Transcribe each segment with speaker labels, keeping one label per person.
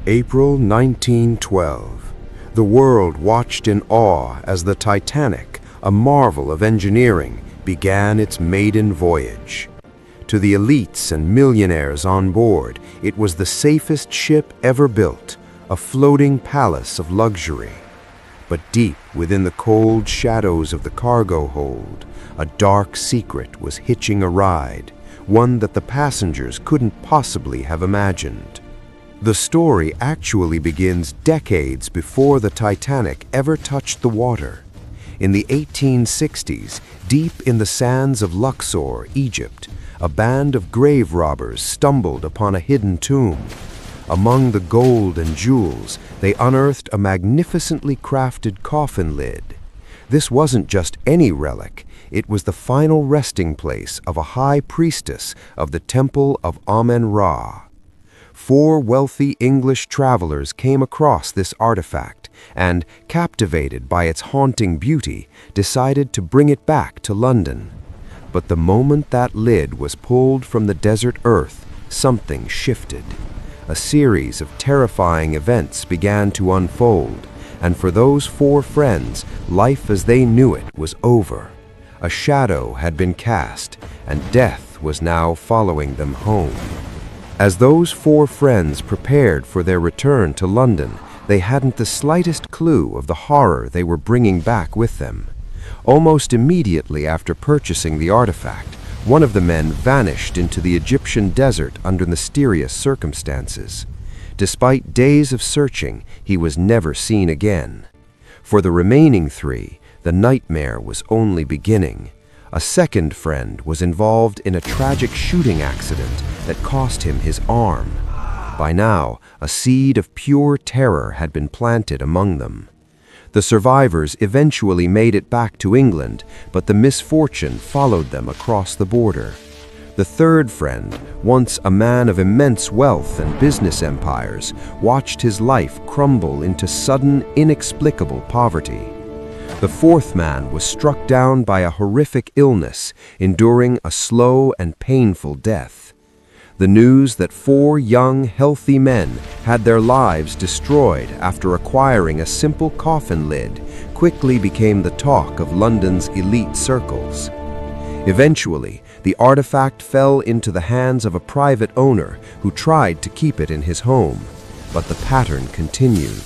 Speaker 1: April 1912. The world watched in awe as the Titanic, a marvel of engineering, began its maiden voyage. To the elites and millionaires on board, it was the safest ship ever built, a floating palace of luxury. But deep within the cold shadows of the cargo hold, a dark secret was hitching a ride, one that the passengers couldn't possibly have imagined. The story actually begins decades before the Titanic ever touched the water. In the 1860s, deep in the sands of Luxor, Egypt, a band of grave robbers stumbled upon a hidden tomb. Among the gold and jewels, they unearthed a magnificently crafted coffin lid. This wasn't just any relic, it was the final resting place of a high priestess of the Temple of Amen-Ra. 4 wealthy English travelers came across this artifact and, captivated by its haunting beauty, decided to bring it back to London. But the moment that lid was pulled from the desert earth, something shifted. A series of terrifying events began to unfold, and for those 4 friends, life as they knew it was over. A shadow had been cast, and death was now following them home. As those 4 friends prepared for their return to London, they hadn't the slightest clue of the horror they were bringing back with them. Almost immediately after purchasing the artifact, one of the men vanished into the Egyptian desert under mysterious circumstances. Despite days of searching, he was never seen again. For the remaining 3, the nightmare was only beginning. A second friend was involved in a tragic shooting accident that cost him his arm. By now, a seed of pure terror had been planted among them. The survivors eventually made it back to England, but the misfortune followed them across the border. The third friend, once a man of immense wealth and business empires, watched his life crumble into sudden, inexplicable poverty. The fourth man was struck down by a horrific illness, enduring a slow and painful death. The news that 4 young, healthy men had their lives destroyed after acquiring a simple coffin lid quickly became the talk of London's elite circles. Eventually, the artifact fell into the hands of a private owner who tried to keep it in his home, but the pattern continued.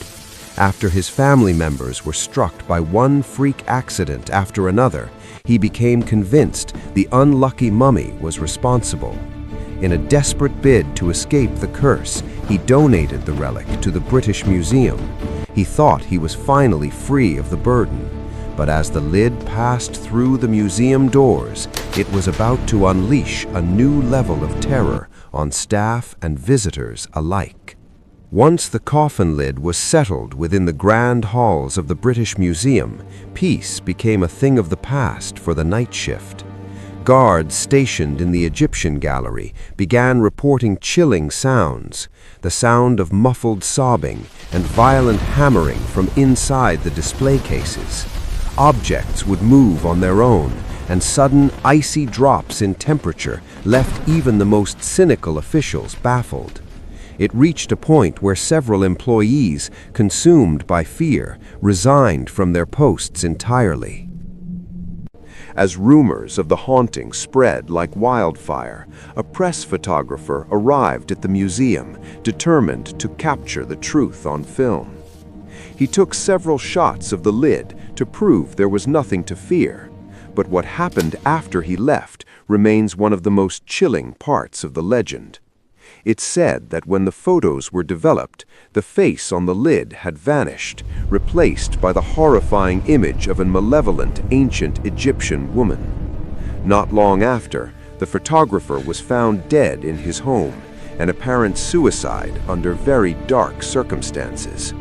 Speaker 1: After his family members were struck by one freak accident after another, he became convinced the unlucky mummy was responsible. In a desperate bid to escape the curse, he donated the relic to the British Museum. He thought he was finally free of the burden, but as the lid passed through the museum doors, it was about to unleash a new level of terror on staff and visitors alike. Once the coffin lid was settled within the grand halls of the British Museum, peace became a thing of the past for the night shift. Guards stationed in the Egyptian gallery began reporting chilling sounds, the sound of muffled sobbing and violent hammering from inside the display cases. Objects would move on their own, and sudden icy drops in temperature left even the most cynical officials baffled. It reached a point where several employees, consumed by fear, resigned from their posts entirely. As rumors of the haunting spread like wildfire, a press photographer arrived at the museum, determined to capture the truth on film. He took several shots of the lid to prove there was nothing to fear, but what happened after he left remains one of the most chilling parts of the legend. It's said that when the photos were developed, the face on the lid had vanished, replaced by the horrifying image of a malevolent ancient Egyptian woman. Not long after, the photographer was found dead in his home, an apparent suicide under very dark circumstances.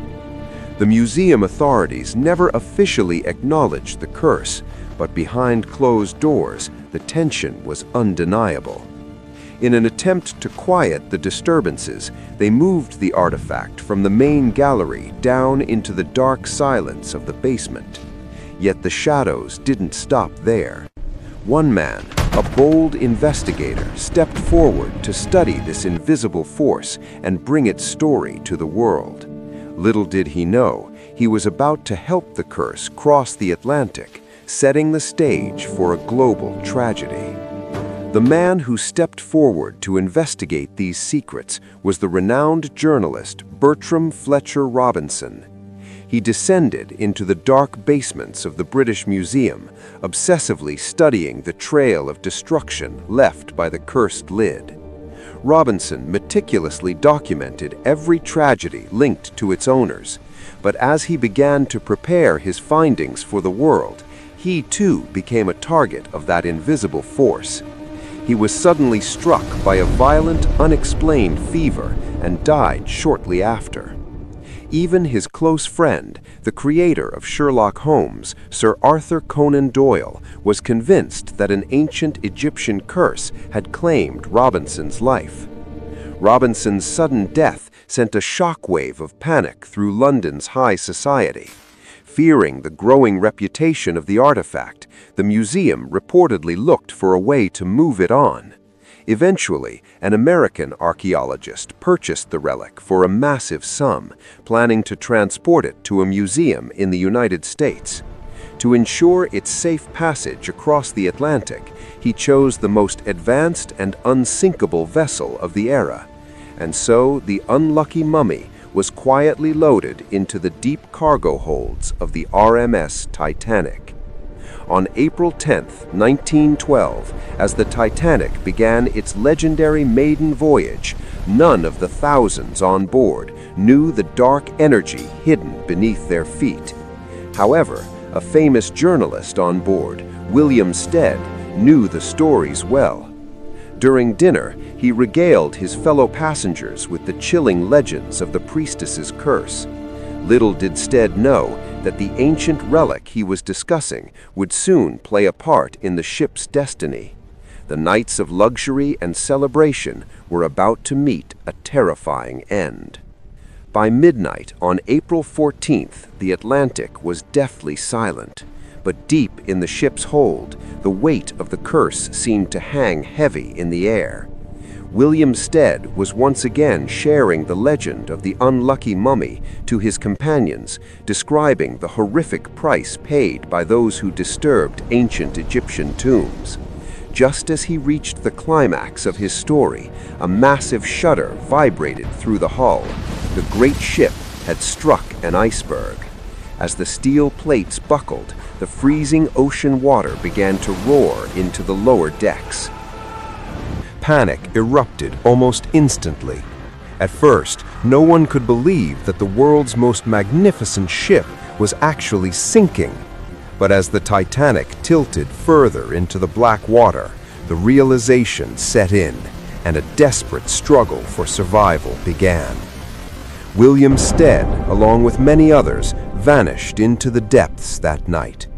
Speaker 1: The museum authorities never officially acknowledged the curse, but behind closed doors, the tension was undeniable. In an attempt to quiet the disturbances, they moved the artifact from the main gallery down into the dark silence of the basement. Yet the shadows didn't stop there. One man, a bold investigator stepped forward to study this invisible force and bring its story to the world. Little did he know, he was about to help the curse cross the Atlantic, setting the stage for a global tragedy. The man who stepped forward to investigate these secrets was the renowned journalist Bertram Fletcher Robinson. He descended into the dark basements of the British Museum, obsessively studying the trail of destruction left by the cursed lid. Robinson meticulously documented every tragedy linked to its owners, but as he began to prepare his findings for the world, he too became a target of that invisible force. He was suddenly struck by a violent, unexplained fever and died shortly after. Even his close friend, the creator of Sherlock Holmes, Sir Arthur Conan Doyle, was convinced that an ancient Egyptian curse had claimed Robinson's life. Robinson's sudden death sent a shockwave of panic through London's high society. Fearing the growing reputation of the artifact, the museum reportedly looked for a way to move it on. Eventually, an American archaeologist purchased the relic for a massive sum, planning to transport it to a museum in the United States. To ensure its safe passage across the Atlantic, he chose the most advanced and unsinkable vessel of the era. And so the unlucky mummy was quietly loaded into the deep cargo holds of the RMS Titanic. On April 10, 1912, as the Titanic began its legendary maiden voyage, none of the thousands on board knew the dark energy hidden beneath their feet. However, a famous journalist on board, William Stead, knew the stories well. During dinner, he regaled his fellow passengers with the chilling legends of the priestess's curse. Little did Stead know that the ancient relic he was discussing would soon play a part in the ship's destiny. The nights of luxury and celebration were about to meet a terrifying end. By midnight on April 14th, the Atlantic was deathly silent, but deep in the ship's hold, the weight of the curse seemed to hang heavy in the air. William Stead was once again sharing the legend of the unlucky mummy to his companions, describing the horrific price paid by those who disturbed ancient Egyptian tombs. Just as he reached the climax of his story, a massive shudder vibrated through the hull. The great ship had struck an iceberg. As the steel plates buckled, the freezing ocean water began to roar into the lower decks. Panic erupted almost instantly. At first, no one could believe that the world's most magnificent ship was actually sinking. But as the Titanic tilted further into the black water, the realization set in, and a desperate struggle for survival began. William Stead, along with many others, vanished into the depths that night.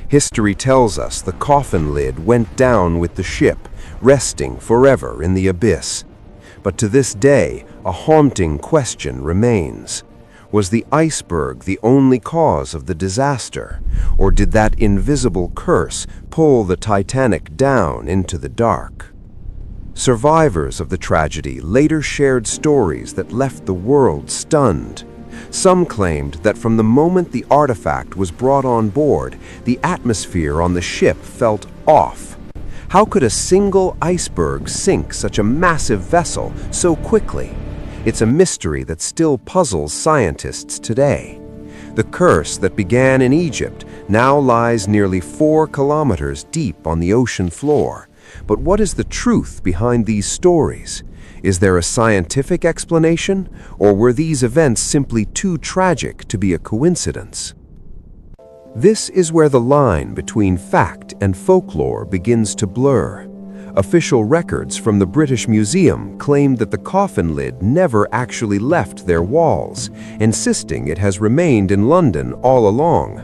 Speaker 1: History tells us the Coffin Lid went down with the ship, resting forever in the abyss. But to this day, a haunting question remains. Was the iceberg the only cause of the disaster, or did that invisible curse pull the Titanic down into the dark? Survivors of the tragedy later shared stories that left the world stunned. Some claimed that from the moment the artifact was brought on board, the atmosphere on the ship felt off. How could a single iceberg sink such a massive vessel so quickly? It's a mystery that still puzzles scientists today. The curse that began in Egypt now lies nearly 4 kilometers deep on the ocean floor. But what is the truth behind these stories? Is there a scientific explanation, or were these events simply too tragic to be a coincidence? This is where the line between fact and folklore begins to blur. Official records from the British Museum claim that the coffin lid never actually left their walls, insisting it has remained in London all along.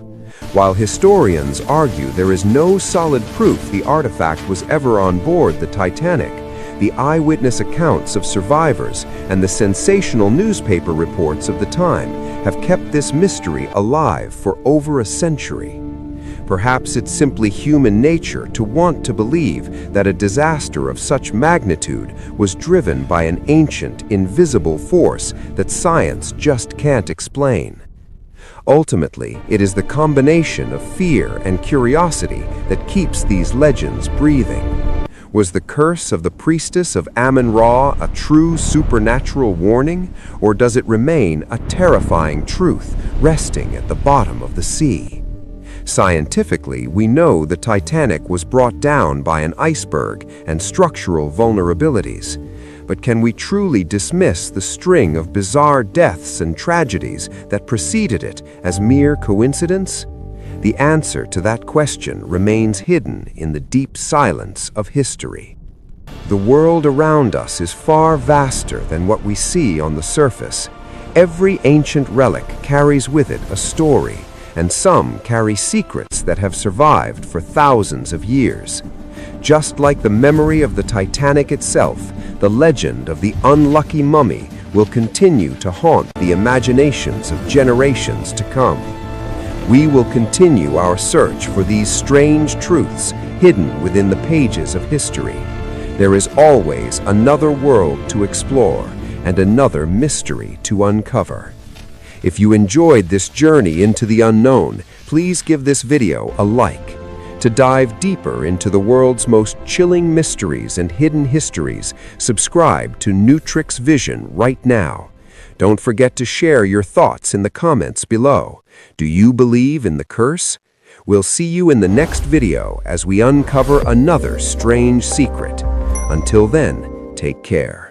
Speaker 1: While historians argue there is no solid proof the artifact was ever on board the Titanic, the eyewitness accounts of survivors and the sensational newspaper reports of the time have kept this mystery alive for over a century. Perhaps it's simply human nature to want to believe that a disaster of such magnitude was driven by an ancient, invisible force that science just can't explain. Ultimately, it is the combination of fear and curiosity that keeps these legends breathing. Was the curse of the Priestess of Amen-Ra a true supernatural warning, or does it remain a terrifying truth resting at the bottom of the sea? Scientifically, we know the Titanic was brought down by an iceberg and structural vulnerabilities. But can we truly dismiss the string of bizarre deaths and tragedies that preceded it as mere coincidence? The answer to that question remains hidden in the deep silence of history. The world around us is far vaster than what we see on the surface. Every ancient relic carries with it a story, and some carry secrets that have survived for thousands of years. Just like the memory of the Titanic itself, the legend of the unlucky mummy will continue to haunt the imaginations of generations to come. We will continue our search for these strange truths hidden within the pages of history. There is always another world to explore and another mystery to uncover. If you enjoyed this journey into the unknown, please give this video a like. To dive deeper into the world's most chilling mysteries and hidden histories, subscribe to Neutrix Vision right now. Don't forget to share your thoughts in the comments below. Do you believe in the curse? We'll see you in the next video as we uncover another strange secret. Until then, take care.